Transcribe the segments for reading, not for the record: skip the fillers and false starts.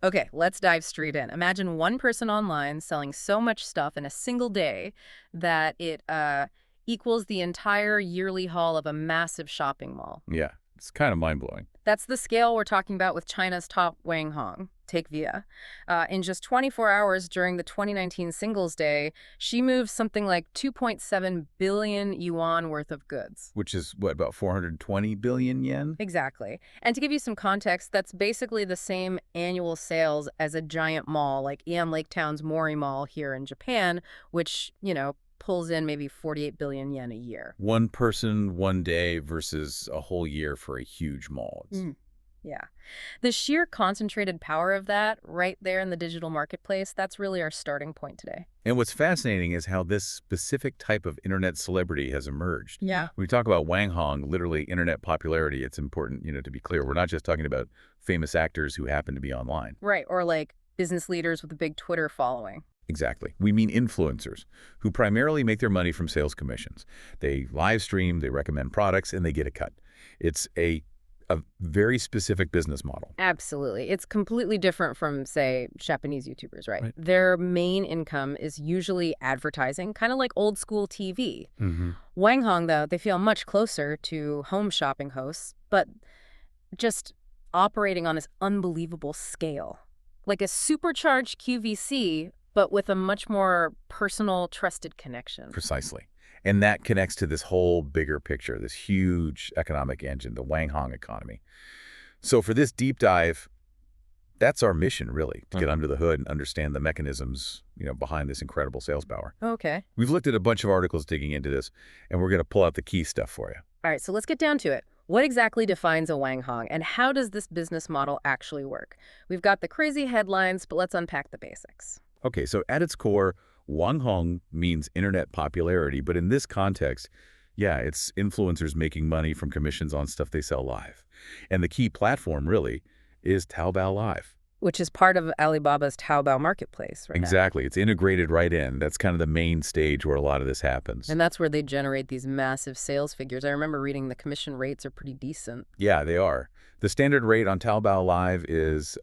Okay, let's dive straight in. Imagine one person online selling so much stuff in a single day that it equals the entire yearly haul of a massive shopping mall. Yeah, it's kind of mind-blowing. That's the scale we're talking about with China's top Wanghong. Take Via. In just 24 hours during the 2019 Singles Day, she moved something like 2.7 billion yuan worth of goods. Which is, what, about 420 billion yen? Exactly. And to give you some context, that's basically the same annual sales as a giant mall like Aeon Lake Town's Mori Mall here in Japan, which, pulls in maybe 48 billion yen a year. One person, one day versus a whole year for a huge mall. Yeah. The sheer concentrated power of that right there in the digital marketplace, that's really our starting point today. And what's fascinating is how this specific type of internet celebrity has emerged. Yeah. When we talk about Wanghong, literally internet popularity, it's important, to be clear. We're not just talking about famous actors who happen to be online. Right. Or like business leaders with a big Twitter following. Exactly. We mean influencers who primarily make their money from sales commissions. They live stream, they recommend products, and they get a cut. It's a very specific business model. Absolutely. It's completely different from, say, Japanese YouTubers, right? Right. Their main income is usually advertising, kind of like old school TV. Mm-hmm. Wanghong, though, they feel much closer to home shopping hosts, but just operating on this unbelievable scale. Like a supercharged QVC, but with a much more personal, trusted connection. Precisely. And that connects to this whole bigger picture, this huge economic engine, the Wanghong economy. So for this deep dive, that's our mission, really, to get under the hood and understand the mechanisms, behind this incredible sales power. Okay. We've looked at a bunch of articles digging into this, and we're going to pull out the key stuff for you. All right, so let's get down to it. What exactly defines a Wanghong, and how does this business model actually work? We've got the crazy headlines, but let's unpack the basics. Okay, so at its core, Wanghong means internet popularity, but in this context, yeah, it's influencers making money from commissions on stuff they sell live. And the key platform, really, is Taobao Live. Which is part of Alibaba's Taobao marketplace right now. Exactly. It's integrated right in. That's kind of the main stage where a lot of this happens. And that's where they generate these massive sales figures. I remember reading the commission rates are pretty decent. Yeah, they are. The standard rate on Taobao Live is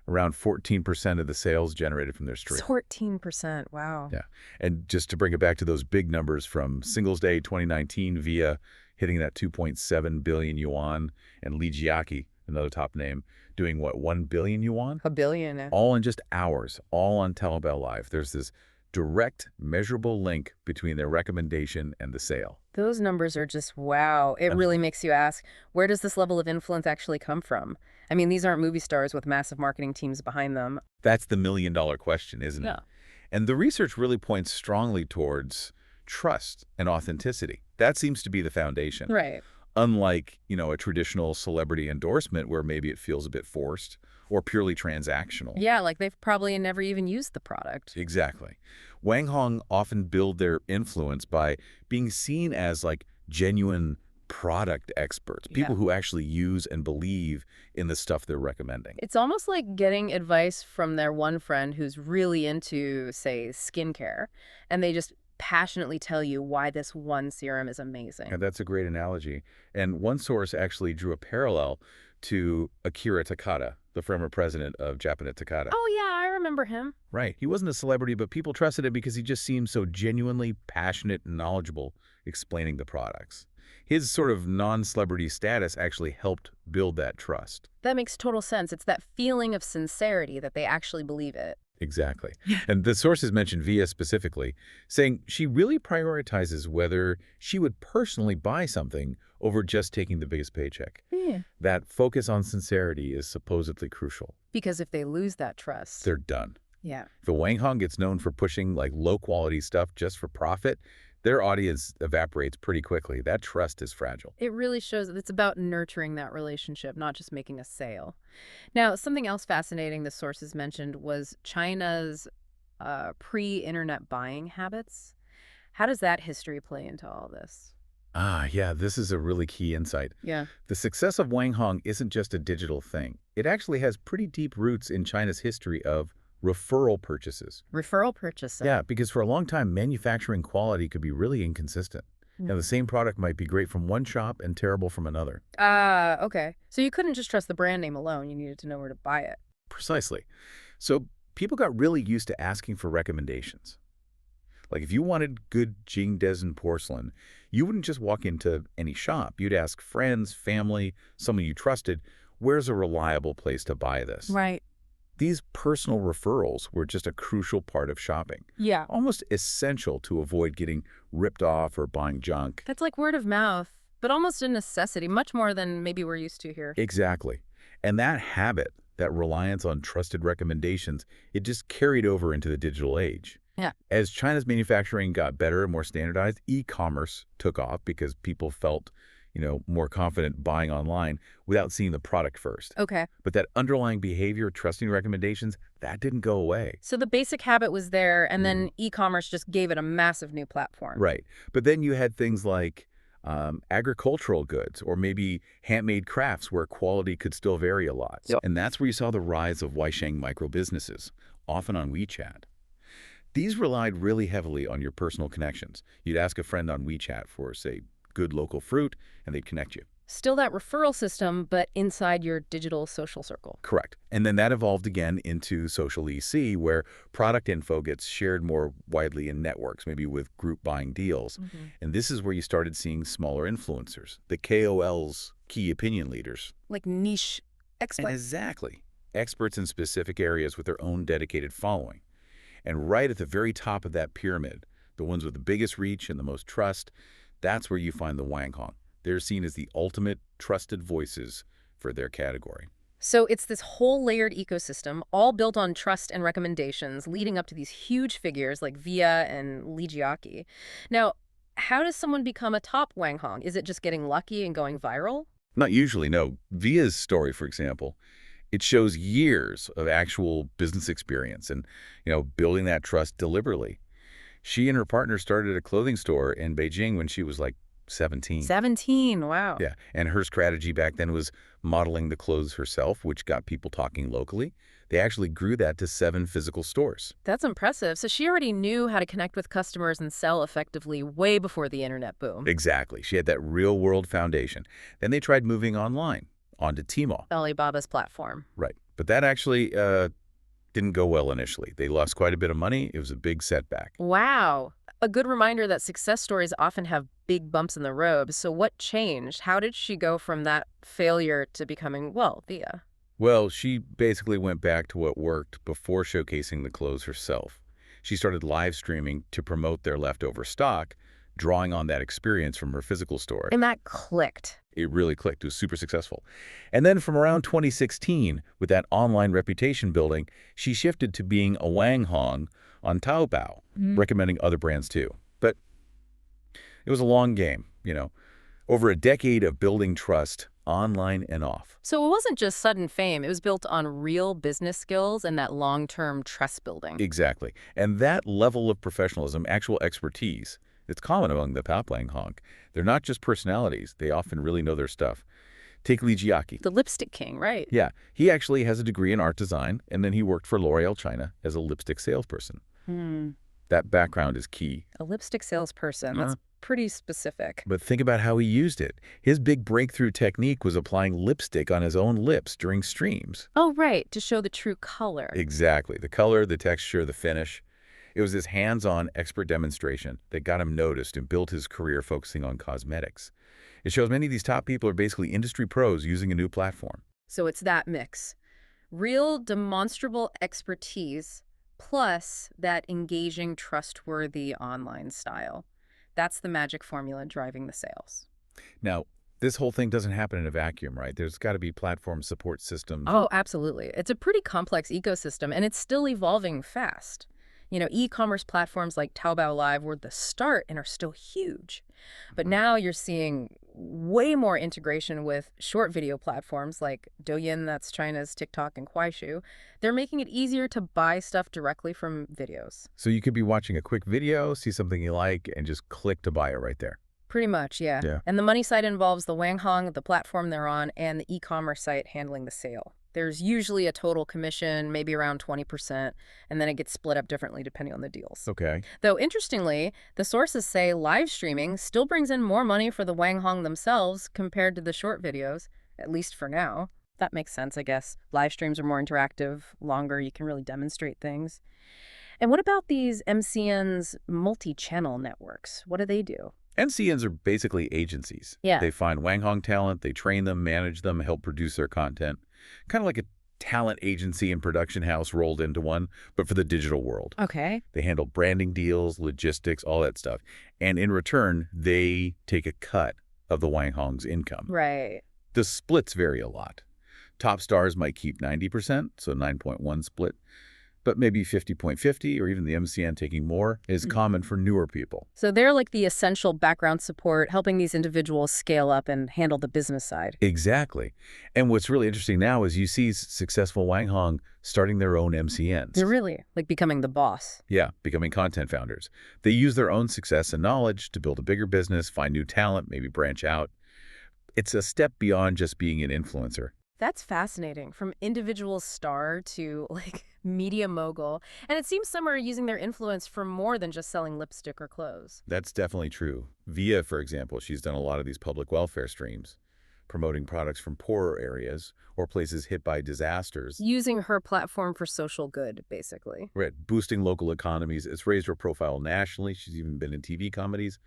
around 14% of the sales generated from their stream. 14%, wow. Yeah. And just to bring it back to those big numbers from Singles Day 2019, Via hitting that 2.7 billion yuan, and Li Jiaqi, another top name, doing what, 1 billion yuan? A billion. All in just hours, all on Taobao Live. There's this direct, measurable link between their recommendation and the sale. Those numbers are just wow. It really makes you ask, where does this level of influence actually come from? I mean, these aren't movie stars with massive marketing teams behind them. That's the million-dollar question, isn't it? Yeah. And the research really points strongly towards trust and authenticity. That seems to be the foundation. Right. Unlike, a traditional celebrity endorsement where maybe it feels a bit forced or purely transactional. Yeah, like they've probably never even used the product. Exactly. Wanghong often build their influence by being seen as like genuine product experts, people who actually use and believe in the stuff they're recommending. It's almost like getting advice from their one friend who's really into, say, skincare, and they just passionately tell you why this one serum is amazing. And that's a great analogy. And one source actually drew a parallel to Akira Takada, the former president of Japanese Takada. Oh, yeah, I remember him. Right. He wasn't a celebrity, but people trusted him because he just seemed so genuinely passionate and knowledgeable explaining the products. His sort of non-celebrity status actually helped build that trust. That makes total sense. It's that feeling of sincerity that they actually believe it. Exactly. And the sources mentioned Via specifically, saying she really prioritizes whether she would personally buy something over just taking the biggest paycheck. Yeah. That focus on sincerity is supposedly crucial. Because if they lose that trust. They're done. Yeah. If the Wanghong gets known for pushing like low-quality stuff just for profit, their audience evaporates pretty quickly. That trust is fragile. It really shows that it's about nurturing that relationship, not just making a sale. Now, something else fascinating the sources mentioned was China's pre-internet buying habits. How does that history play into all this? Yeah, this is a really key insight. Yeah. The success of Wanghong isn't just a digital thing. It actually has pretty deep roots in China's history of referral purchases. Referral purchases. Yeah, because for a long time, manufacturing quality could be really inconsistent. Now, the same product might be great from one shop and terrible from another. Okay. So you couldn't just trust the brand name alone. You needed to know where to buy it. Precisely. So people got really used to asking for recommendations. Like if you wanted good Jingdezhen porcelain, you wouldn't just walk into any shop. You'd ask friends, family, someone you trusted, where's a reliable place to buy this? Right. These personal referrals were just a crucial part of shopping, Yeah. almost essential to avoid getting ripped off or buying junk. That's like word of mouth, but almost a necessity, much more than maybe we're used to here. Exactly. And that habit, that reliance on trusted recommendations, it just carried over into the digital age. Yeah. As China's manufacturing got better and more standardized, e-commerce took off because people felt, more confident buying online without seeing the product first. Okay. But that underlying behavior, trusting recommendations, that didn't go away. So the basic habit was there, and then e-commerce just gave it a massive new platform. Right. But then you had things like agricultural goods or maybe handmade crafts where quality could still vary a lot. Yep. And that's where you saw the rise of Weisheng micro-businesses, often on WeChat. These relied really heavily on your personal connections. You'd ask a friend on WeChat for, say, good local fruit, and they'd connect you. Still that referral system, but inside your digital social circle. Correct. And then that evolved again into social EC, where product info gets shared more widely in networks, maybe with group buying deals. And this is where you started seeing smaller influencers, the KOLs, key opinion leaders. Like niche experts. Exactly. Experts in specific areas with their own dedicated following. And right at the very top of that pyramid, the ones with the biggest reach and the most trust, that's where you find the Wanghong. They're seen as the ultimate trusted voices for their category. So it's this whole layered ecosystem, all built on trust and recommendations, leading up to these huge figures like Via and Li Jiaqi. Now, how does someone become a top Wanghong? Is it just getting lucky and going viral? Not usually, no. Via's story, for example, it shows years of actual business experience and, building that trust deliberately. She and her partner started a clothing store in Beijing when she was like 17. 17, wow. Yeah, and her strategy back then was modeling the clothes herself, which got people talking locally. They actually grew that to 7 physical stores. That's impressive. So she already knew how to connect with customers and sell effectively way before the internet boom. Exactly. She had that real-world foundation. Then they tried moving online, onto Tmall. Alibaba's platform. Right. But that actually didn't go well initially. They lost quite a bit of money. It was a big setback. Wow. A good reminder that success stories often have big bumps in the road. So what changed? How did she go from that failure to becoming, Via? Well, she basically went back to what worked before showcasing the clothes herself. She started live streaming to promote their leftover stock, drawing on that experience from her physical store. And that clicked. It really clicked. It was super successful. And then from around 2016, with that online reputation building, she shifted to being a Wanghong on Taobao, recommending other brands too. But it was a long game, over a decade of building trust online and off. So it wasn't just sudden fame. It was built on real business skills and that long-term trust building. Exactly. And that level of professionalism, actual expertise, it's common among the top Wanghong. They're not just personalities. They often really know their stuff. Take Li Jiaqi. The lipstick king, right? Yeah. He actually has a degree in art design, and then he worked for L'Oreal China as a lipstick salesperson. That background is key. A lipstick salesperson. That's pretty specific. But think about how he used it. His big breakthrough technique was applying lipstick on his own lips during streams. Oh, right. To show the true color. Exactly. The color, the texture, the finish. It was this hands-on expert demonstration that got him noticed and built his career focusing on cosmetics. It shows many of these top people are basically industry pros using a new platform. So it's that mix. Real demonstrable expertise plus that engaging, trustworthy online style. That's the magic formula driving the sales. Now, this whole thing doesn't happen in a vacuum, right? There's got to be platform support systems. Oh, absolutely. It's a pretty complex ecosystem, and it's still evolving fast. E-commerce platforms like Taobao Live were the start and are still huge. But now you're seeing way more integration with short video platforms like Douyin, that's China's TikTok, and Kuaishou. They're making it easier to buy stuff directly from videos. So you could be watching a quick video, see something you like, and just click to buy it right there. Pretty much, yeah. And the money side involves the Wanghong, the platform they're on, and the e-commerce site handling the sale. There's usually a total commission, maybe around 20%, and then it gets split up differently depending on the deals. Okay. Though, interestingly, the sources say live streaming still brings in more money for the Wanghong themselves compared to the short videos, at least for now. That makes sense, I guess. Live streams are more interactive, longer, you can really demonstrate things. And what about these MCNs multi-channel networks? What do they do? NCNs are basically agencies. Yeah. They find Wanghong talent, they train them, manage them, help produce their content. Kind of like a talent agency and production house rolled into one, but for the digital world. Okay. They handle branding deals, logistics, all that stuff. And in return, they take a cut of the Wanghong's income. Right. The splits vary a lot. Top stars might keep 90%, so 9.1 split, but maybe 50.50 or even the MCN taking more is common for newer people. So they're like the essential background support, helping these individuals scale up and handle the business side. Exactly. And what's really interesting now is you see successful Wanghong starting their own MCNs. They're really like becoming the boss. Yeah, becoming content founders. They use their own success and knowledge to build a bigger business, find new talent, maybe branch out. It's a step beyond just being an influencer. That's fascinating. From individual star to like media mogul. And it seems some are using their influence for more than just selling lipstick or clothes. That's definitely true. Via, for example, she's done a lot of these public welfare streams, promoting products from poorer areas or places hit by disasters. Using her platform for social good, basically. Right, boosting local economies. It's raised her profile nationally. She's even been in TV comedies.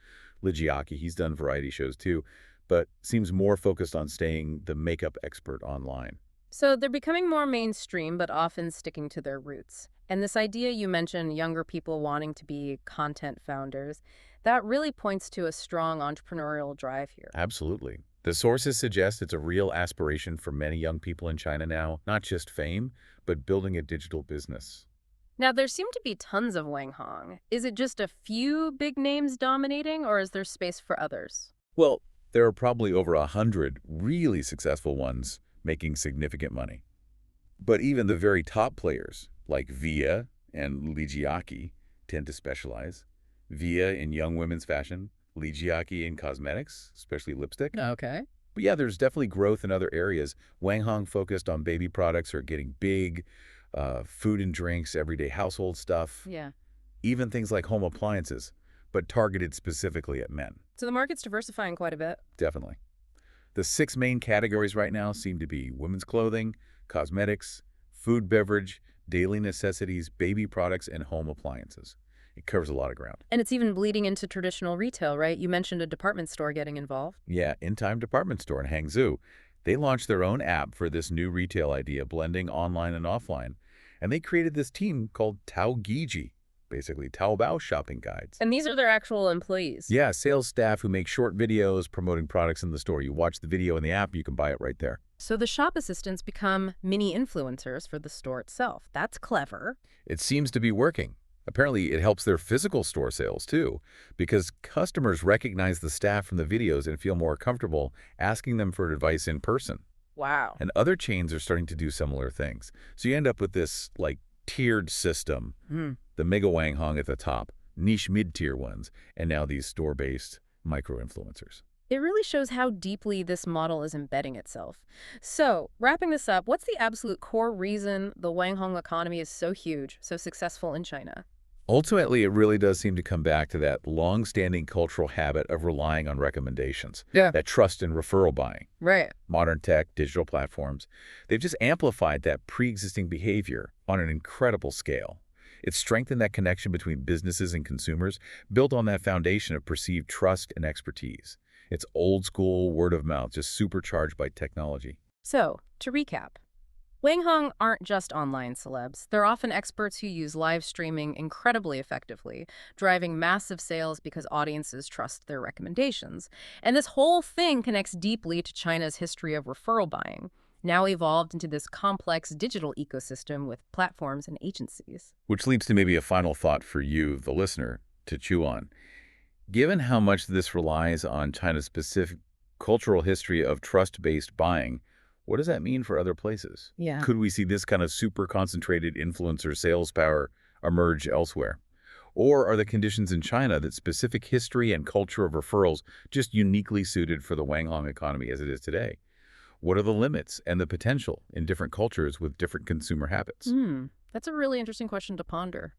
Lijiaki, he's done variety shows too, but seems more focused on staying the makeup expert online. So they're becoming more mainstream, but often sticking to their roots. And this idea you mentioned, younger people wanting to be content founders, that really points to a strong entrepreneurial drive here. Absolutely. The sources suggest it's a real aspiration for many young people in China now, not just fame, but building a digital business. Now, there seem to be tons of Wanghong. Is it just a few big names dominating, or is there space for others? Well, there are probably over 100 really successful ones making significant money. But even the very top players, like Via and Lijiaki, tend to specialize. Via in young women's fashion, Lijiaki in cosmetics, especially lipstick. Okay. But yeah, there's definitely growth in other areas. Wanghong focused on baby products are getting big, food and drinks, everyday household stuff, Yeah. even things like home appliances, but targeted specifically at men. So the market's diversifying quite a bit. Definitely. The 6 main categories right now seem to be women's clothing, cosmetics, food, beverage, daily necessities, baby products, and home appliances. It covers a lot of ground. And it's even bleeding into traditional retail, right? You mentioned a department store getting involved. Yeah, In Time Department Store in Hangzhou. They launched their own app for this new retail idea, blending online and offline. And they created this team called Taogiji, basically Taobao shopping guides. And these are their actual employees. Yeah, sales staff who make short videos promoting products in the store. You watch the video in the app, you can buy it right there. So the shop assistants become mini influencers for the store itself. That's clever. It seems to be working. Apparently, it helps their physical store sales, too, because customers recognize the staff from the videos and feel more comfortable asking them for advice in person. Wow. And other chains are starting to do similar things. So you end up with this, like, tiered system. The Mega Wanghong at the top, niche mid-tier ones, and now these store-based micro-influencers. It really shows how deeply this model is embedding itself. So, wrapping this up, what's the absolute core reason the Wanghong economy is so huge, so successful in China? Ultimately, it really does seem to come back to that long-standing cultural habit of relying on recommendations. Yeah. That trust in referral buying. Right. Modern tech, digital platforms, they've just amplified that pre-existing behavior on an incredible scale. It's strengthened that connection between businesses and consumers, built on that foundation of perceived trust and expertise. It's old school word of mouth, just supercharged by technology. So, to recap, Wanghong aren't just online celebs. They're often experts who use live streaming incredibly effectively, driving massive sales because audiences trust their recommendations. And this whole thing connects deeply to China's history of referral buying, now evolved into this complex digital ecosystem with platforms and agencies. Which leads to maybe a final thought for you, the listener, to chew on. Given how much this relies on China's specific cultural history of trust-based buying, what does that mean for other places? Yeah. Could we see this kind of super concentrated influencer sales power emerge elsewhere? Or are the conditions in China that specific history and culture of referrals just uniquely suited for the Wanghong economy as it is today? What are the limits and the potential in different cultures with different consumer habits? That's a really interesting question to ponder.